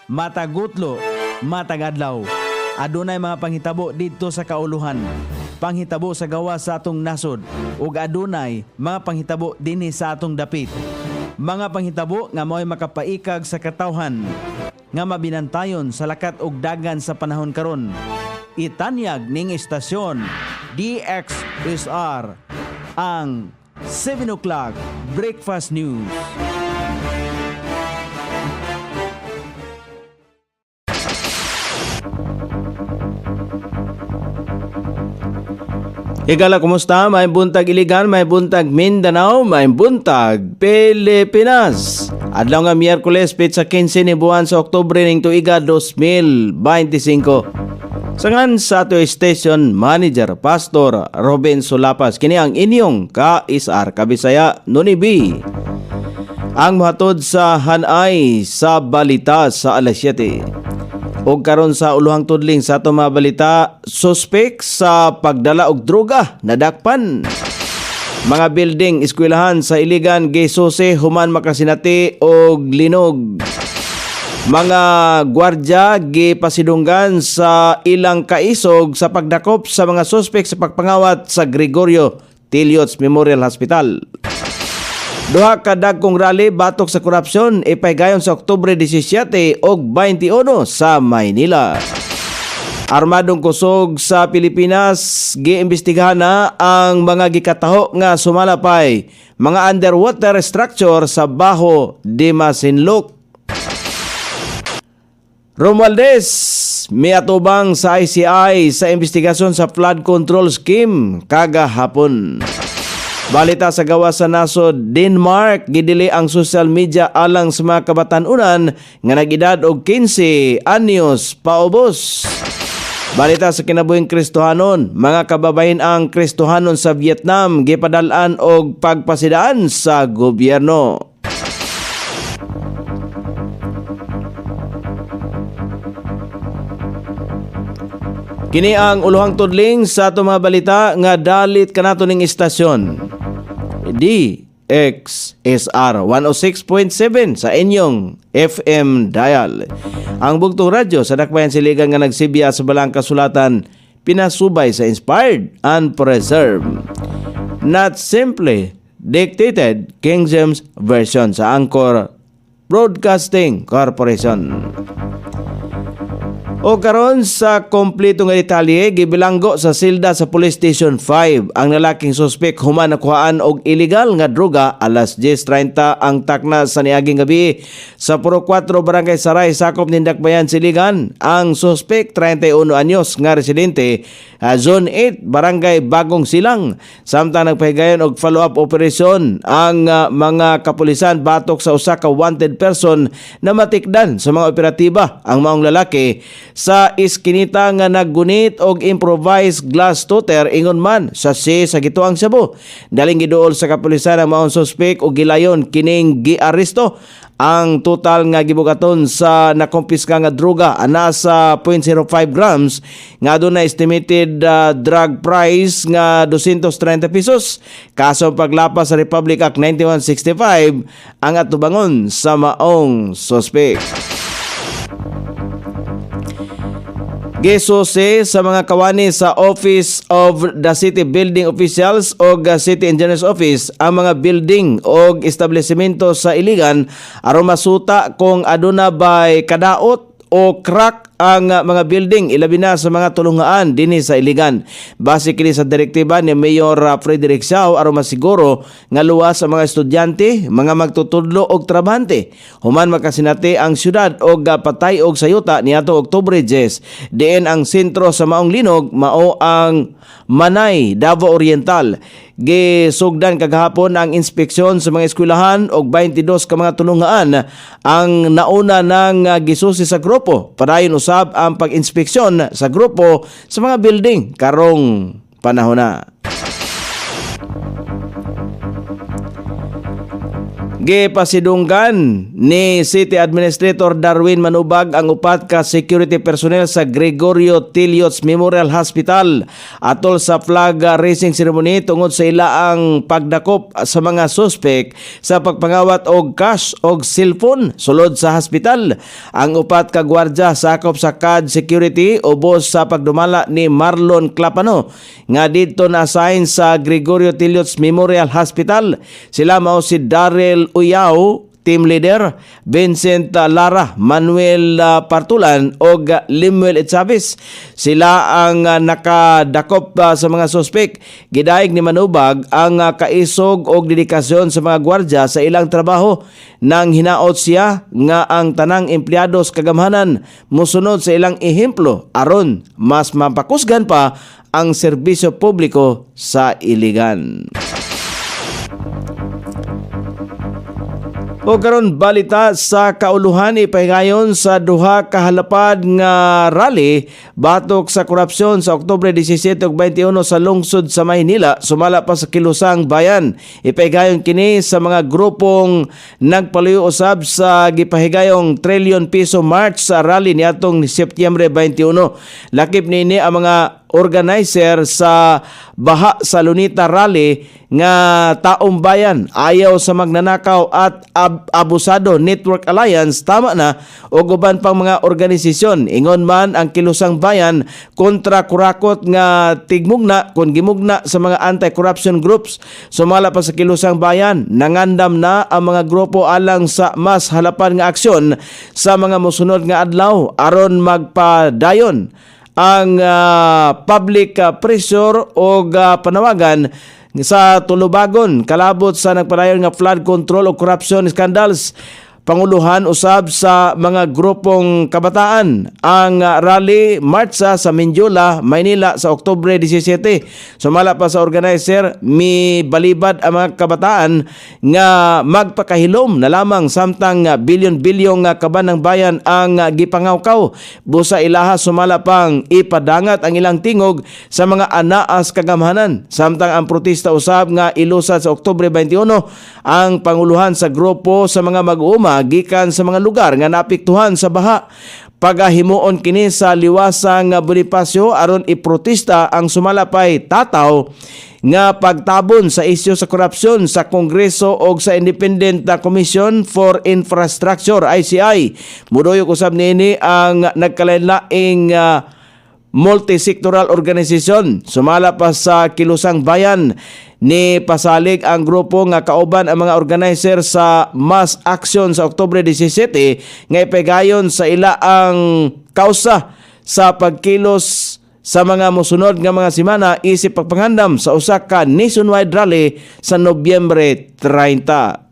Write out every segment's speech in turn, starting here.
matagutlo, matagadlaw. Adunay mga panghitabo dito sa kauluhan, panghitabo sa gawa sa atong nasod, ug adunay mga panghitabo dinhi sa atong dapit. Mga panghitabo nga mo'y makapaikag sa katawhan, nga mabinantayon sa lakat ug dagan sa panahon karon. Itanyag ning istasyon DXSR ang 7 o'clock Breakfast News. Higala, kumusta? May buntag Iligan, may buntag Mindanao, may buntag Pilipinas. Adlaw nga Miyerkules, petsa 15 ni buwan sa Oktubre ning tuiga 2025. Sangan sa ato station manager Pastor Robin Sulapas, kini ang inyong ka-isar kabisaya Nunibi. Ang mahatod sa hanay sa balita sa alas 7. O karon sa uluhang tudling sa ato mga balita, suspek sa pagdala og droga nadakpan. Mga building, eskwelahan sa Iligan, gisuse human makasinati og linog. Mga gwardya gipasidunggan sa ilang kaisog sa pagdakop sa mga suspek sa pagpangawat sa Gregorio Tiliots Memorial Hospital. Duha ka dagkong rally batok sa korupsyon ipaygayon sa Oktubre 17 ug 21 sa Maynila. Armadong kusog sa Pilipinas, giimbestigahan na ang mga gikataho nga sumalapay mga underwater structure sa Baho de Masinloc. Romualdez miatubang sa ICI sa investigasyon sa flood control scheme kagahapon. Balita sa gawa sa nasod Denmark, gidili ang social media alang sa mga kabatanunan nga nag-edad og 15 anyos paubos. Balita sa kinabuhing Kristohanon, mga kababayan ang Kristohanon sa Vietnam gipadalan og pagpasidaan sa gobyerno. Kini ang uluhang tudling sa ato mga balita nga dalit kanato ning istasyon DXSR 106.7 sa inyong FM dial. Ang bugtong radyo sa Dakbayan Siligan nga nagsibya sa balang kasulatan, pinasubay sa inspired and preserved, not simply dictated King James Version sa Anchor Broadcasting Corporation. O karon sa kompleto nga detalye, gibilanggo sa silda sa Police Station 5 ang lalaking suspek human nakuhaan og illegal nga droga alas 10:30 ang takna sa niaging gabi sa Puro 4 Barangay Saray, sakop ning Dakbayan Siligan. Ang suspek 31 anyos nga residente Zone 8 Barangay Bagong Silang. Samtang nagpahigayon og follow-up operation ang mga kapulisan batok sa usa ka wanted person na matikdan sa mga operatiba ang maong lalaki sa iskinita nga naggunit og improvised glass toter ingon man sa gituang Cebu. Daling giduol sa kapulisan ang maong suspek og gilayon kining giaresto. Ang total nga gibugaton sa nakompiska nga droga ana sa 0.05 grams nga aduna estimated drug price nga 230 pesos. Kaso paglapas sa Republic Act 9165 ang atubangon sa maong suspek. Gisuse sa mga kawani sa Office of the City Building Officials o City Engineers Office ang mga building o establishmento sa Iligan aron masuta kung aduna bay kadaot o crack ang mga building, ilabi na sa mga tulungaan dinhi sa Iligan. Base kini sa direktiba ni Mayor Frederick Siao aron masiguro nga luwas sa mga estudyante, mga magtutudlo og trabahante human makasinati ang syudad og patay og sayuta niadto Oktubre 10. Diin ang sentro sa maong linog mao ang Manay, Davao Oriental. Gisugdan kagahapon ang inspeksyon sa mga eskwelahan og 22 ka mga tulungaan ang nauna nang gisusi sa grupo. Padayon usab ang pag-inspeksyon sa grupo sa mga building karong panahon na. Gipasidunggan ni City Administrator Darwin Manubag ang upat ka security personnel sa Gregorio Tiliots Memorial Hospital atol sa flag raising ceremony tungod sa ilaang pagdakop sa mga suspek sa pagpangawat og cash og cellphone sulod sa hospital. Ang upat ka gwardiya sakop sa CAD Security ubos sa pagdumala ni Marlon Clapano nga didto na-assign sa Gregorio Tiliots Memorial Hospital. Sila mao si Daryl Uyaw, team leader, Vincent Lara, Manuel Partulan o Limuel Chavez. Sila ang nakadakop sa mga suspek. Gidaig ni Manubag ang kaisog o dedikasyon sa mga gwardya sa ilang trabaho nang hinaot siya nga ang tanang empleyado sa kagamhanan musunod sa ilang ehemplo aron mas mapakusgan pa ang serbisyo publiko sa Iligan. O karon balita sa kauluhan ipahigayon sa duha ka halapad nga rally batok sa korupsyon sa Oktubre 17 ug 21 sa lungsod sa Maynila sumala pa sa Kilusang Bayan. Ipahigayon kini sa mga grupong nagpaluyo usab sa gipahigayong trilyon piso march sa rally niadtong Setyembre 21. Lakip nini ang mga organizer sa Baha sa Lunita Rally nga taong bayan ayaw sa magnanakaw at abusado Network Alliance tama na o guban pang mga organisasyon. Ingon man ang Kilusang Bayan kontra kurakot nga tigmugna kung gimugna sa mga anti-corruption groups. Sumala pa sa Kilusang Bayan nangandam na ang mga grupo alang sa mas halapan nga aksyon sa mga mosunod nga adlaw aron magpadayon ang public pressure o panawagan sa tulubagon kalabot sa nagpadayon nga flood control o corruption scandals. Panguluhan usab sa mga grupong kabataan ang rally marcha sa Mindiola, Maynila sa Oktubre 17. Sumala pa sa organizer, balibad ang mga kabataan nga magpakahilom na lamang samtang bilyon-bilyong kaban ng bayan ang gipangawkaw. Busa ilaha sumala pang ipadangat ang ilang tingog sa mga anaas kagamhanan. Samtang ang protesta usab nga ilusad sa Oktubre 21 ang panguluhan sa grupo sa mga mag-uuma gikan sa mga lugar nga naapektuhan sa baha. Pagahimuon kini sa liwasang Bonifacio aron iprotesta ang sumalapay tataw nga pagtabon sa isyu sa korupsyon sa Kongreso o sa Independent Commission for Infrastructure ICI. Muduyok usab niini ang nagkalain-laing multi-sectoral organisasyon. Sumala pa sa Kilusang Bayan ni pasalig ang grupo nga kauban ang mga organizer sa mass action sa Oktubre 17 nga ipegayon sa ila ang kausa sa pagkilos sa mga mosunod nga mga semana isip pagpangandam sa usa ka nationwide rally sa Nobyembre 30.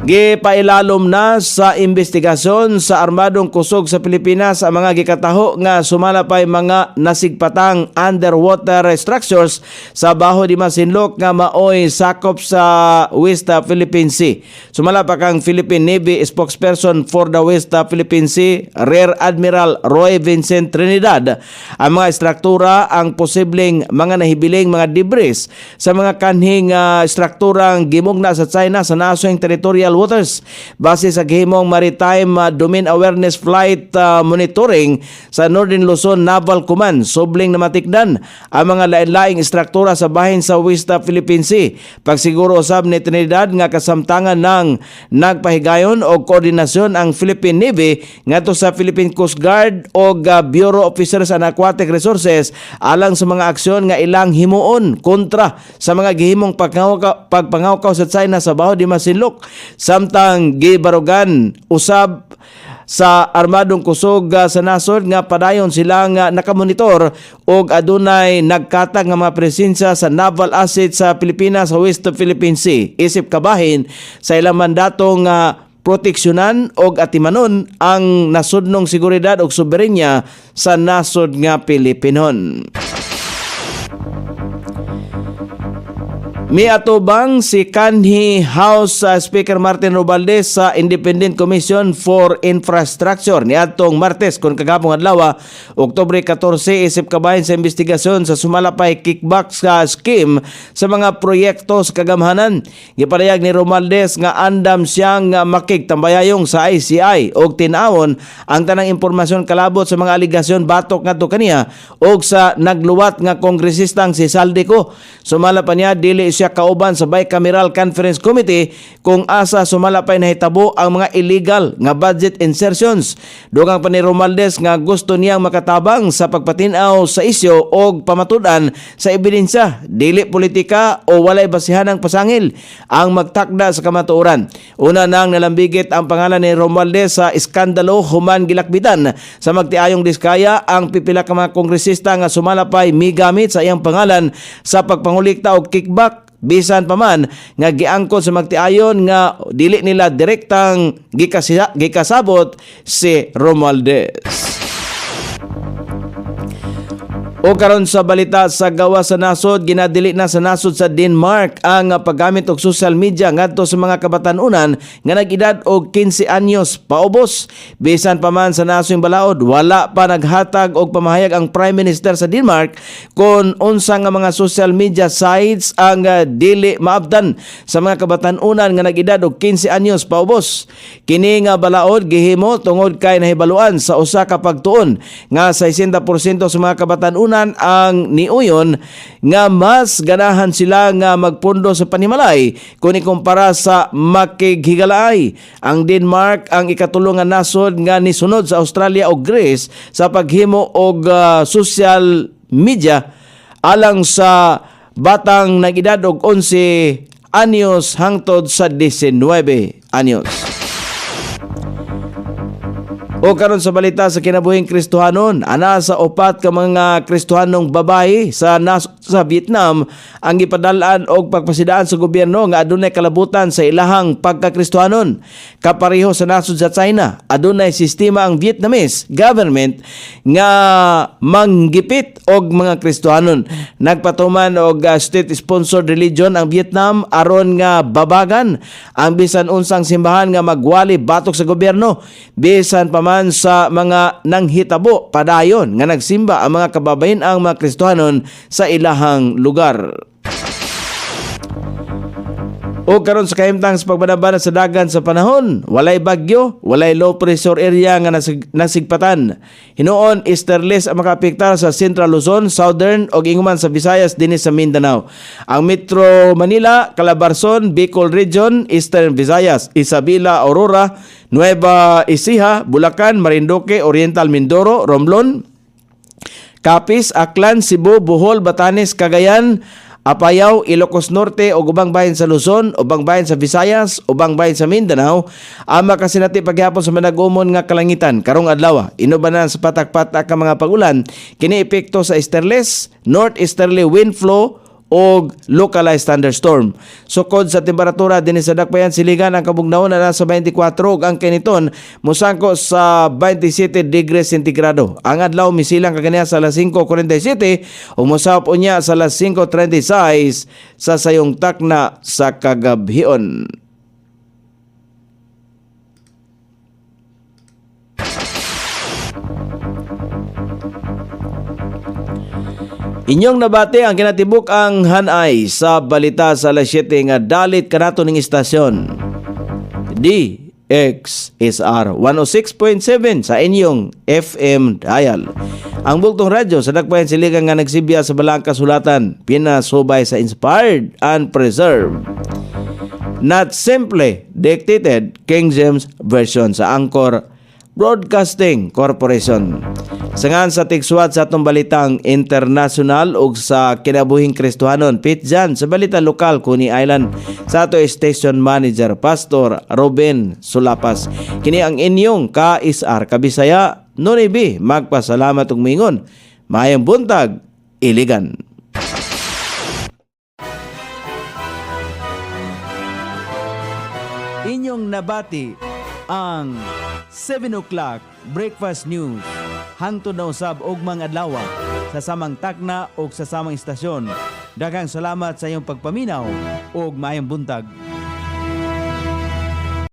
Gipailalom na sa investigasyon sa armadong kusog sa Pilipinas ang mga gikataho nga sumalapay mga nasigpatang underwater structures sa Baho di Masinloc nga maoy sakop sa West Philippine Sea. Sumalapa kang Philippine Navy spokesperson for the West Philippine Sea, Rear Admiral Roy Vincent Trinidad. Ang mga struktura ang posibleng mga nahibiling mga debris sa mga kanhing strukturang gimugna sa China sa nasong territorial waters. Base sa gihimong Maritime Domain Awareness Flight Monitoring sa Northern Luzon Naval Command, subling na matikdan ang mga lain-laing struktura sa bahin sa West Philippine Sea. Pagsiguro usab ni Trinidad nga kasamtangan ng nagpahigayon o koordinasyon ang Philippine Navy ngadto sa Philippine Coast Guard o Bureau of Fisheries and Aquatic Resources alang sa mga aksyon nga ilang himuon kontra sa mga gihimong pagpangawkaw sa China sa Baho di Masinloc. Samtang gibarugan usab sa armadong kusog sa nasod nga padayon sila nga nakamonitor og adunay nagkatag nga mga presensya sa naval asset sa Pilipinas sa West Philippine Sea. Isip kabahin sa ilang mandato nga proteksyonan og atimanon ang nasudnong seguridad og soberenya sa nasod nga Pilipinon. Miatubang si kanhi House Speaker Martin Romualdez sa Independent Commission for Infrastructure niadtong Martes kon kagapong adlaw Oktubre 14 isip kabahin sa investigasyon sa sumalapay kickback sa scheme sa mga proyekto sa kagamhanan. Gipadayag ni Romualdez nga andam siyang makigtambayayong sa ICI og tinawon ang tanang impormasyon kalabot sa mga aligasyon batok ngadto kaniya og sa nagluwat nga kongresistang si Saldico. Sumala pa niya dili siya kauban sa Bicameral Conference Committee kung asa sumalapay na hitabo ang mga illegal nga budget insertions. Dugang pa ni Romualdez nga gusto niyang makatabang sa pagpatinaw sa isyu og pamatud-an sa ebidensya, dili politika o walay basihan ng pasangil ang magtakda sa kamatuoran. Una nang nalambigit ang pangalan ni Romualdez sa iskandalo human gilakbitan sa magtiayong diskaya ang pipila ka mga kongresista nga sumalapay migamit sa iyang pangalan sa pagpangulikta og kickback bisan pa man nga giangkon sa magtiayon nga dili nila direktang gikasabot si Romualdez. O karon sa balita sa gawa sa nasod, ginadili na sa nasod sa Denmark ang paggamit og social media ngadto sa mga kabatan-unan nga nag-edad og 15 anyos paubos. Bisan pa man sa nasong balaod, wala pa naghatag og pamahayag ang Prime Minister sa Denmark kung unsa nga mga social media sites ang dili maabtan sa mga kabatan-unan nga nag-edad og 15 anyos paubos. Kini nga balaod gihimo tungod kay nahibaluan sa usa ka pagtuon nga 60% sa mga kabatan-unan ang niuyon nga mas ganahan sila nga magpundo sa panimalay kung ikumpara sa makighigalaay. Ang Denmark ang ikatulong nga nasod nga nisunod sa Australia o Greece sa paghimo og social media alang sa batang nag-edad og 11 anyos hangtod sa 19 anyos. O karon sa balita sa kinabuhing Kristohanon, ana sa upat ka mga Kristohanong babae sa Vietnam ang ipadalaan og pagpasidaan sa gobyerno nga adunay kalabutan sa ilahang pagka-Kristohanon. Kapareho sa nasod sa China, adunay sistema ang Vietnamese government nga manggipit og mga Kristohanon. Nagpatuman og state-sponsored religion ang Vietnam aron nga babagan ang bisan unsang simbahan nga magwali batok sa gobyerno. Bisan pa man sa mga nanghitabo padayon nga nagsimba ang mga kababayen ang mga Kristohanon sa ilahang lugar. O karon sa kahimtang sa pagbanabanan sa dagan sa panahon, walay bagyo, walay low pressure area nga nasigpatan. Hinuon easterlies ang makaapektar sa Central Luzon, Southern ug inguman sa Visayas dinhi sa Mindanao. Ang Metro Manila, Calabarzon, Bicol Region, Eastern Visayas, Isabela, Aurora, Nueva Ecija, Bulacan, Marinduque, Oriental Mindoro, Romblon, Capiz, Aklan, Cebu, Bohol, Batanes, Cagayan, Apayao, Ilocos Norte o ubang bahin sa Luzon, ubang bahin sa Visayas, ubang bahin sa Mindanao ang makasinati paghapon sa manag-umon nga kalangitan karong adlaw. Inubanan sa patak-patak ang mga pagulan kini epekto sa easterlies, northeasterly wind flow o localized thunderstorm. Sukod sa temperatura dinhi sa dakbayan siligan ang kabugnaon na nasa 24 ug ang kiniton musangko sa 27 degrees centigrado. Ang adlaw misilang kaganiya sa alas 5:47 ug mosahop unya sa alas 5:36 sa sayong takna sa kagabhion. Inyong nabati ang kinatibuk ang hanay sa balita sa alas 7 nga dalit kanato ning istasyon. DXSR 106.7 sa inyong FM dial. Ang bultong radyo sa dakbayan siligan nga nagsibya sa balang kasulatan, pinasubay sa inspired and preserved. Not simply dictated King James Version sa Anchor Broadcasting Corporation. Sangan sa tigsuwat sa atong balitang international ug sa kinabuhing Kristohanon, Pitjan sa balita lokal Coney Island sa ato station manager Pastor Ruben Sulapas. Kini ang inyong KSR Kabisaya Nonibi magpasalamat ug mingon. Maayong buntag, Iligan. Inyong nabati ang 7 o'clock breakfast news hangtod na usab og mga adlaw sa samang takna o sa samang istasyon Daghang salamat sa iyong pagpaminaw ug maayong buntag.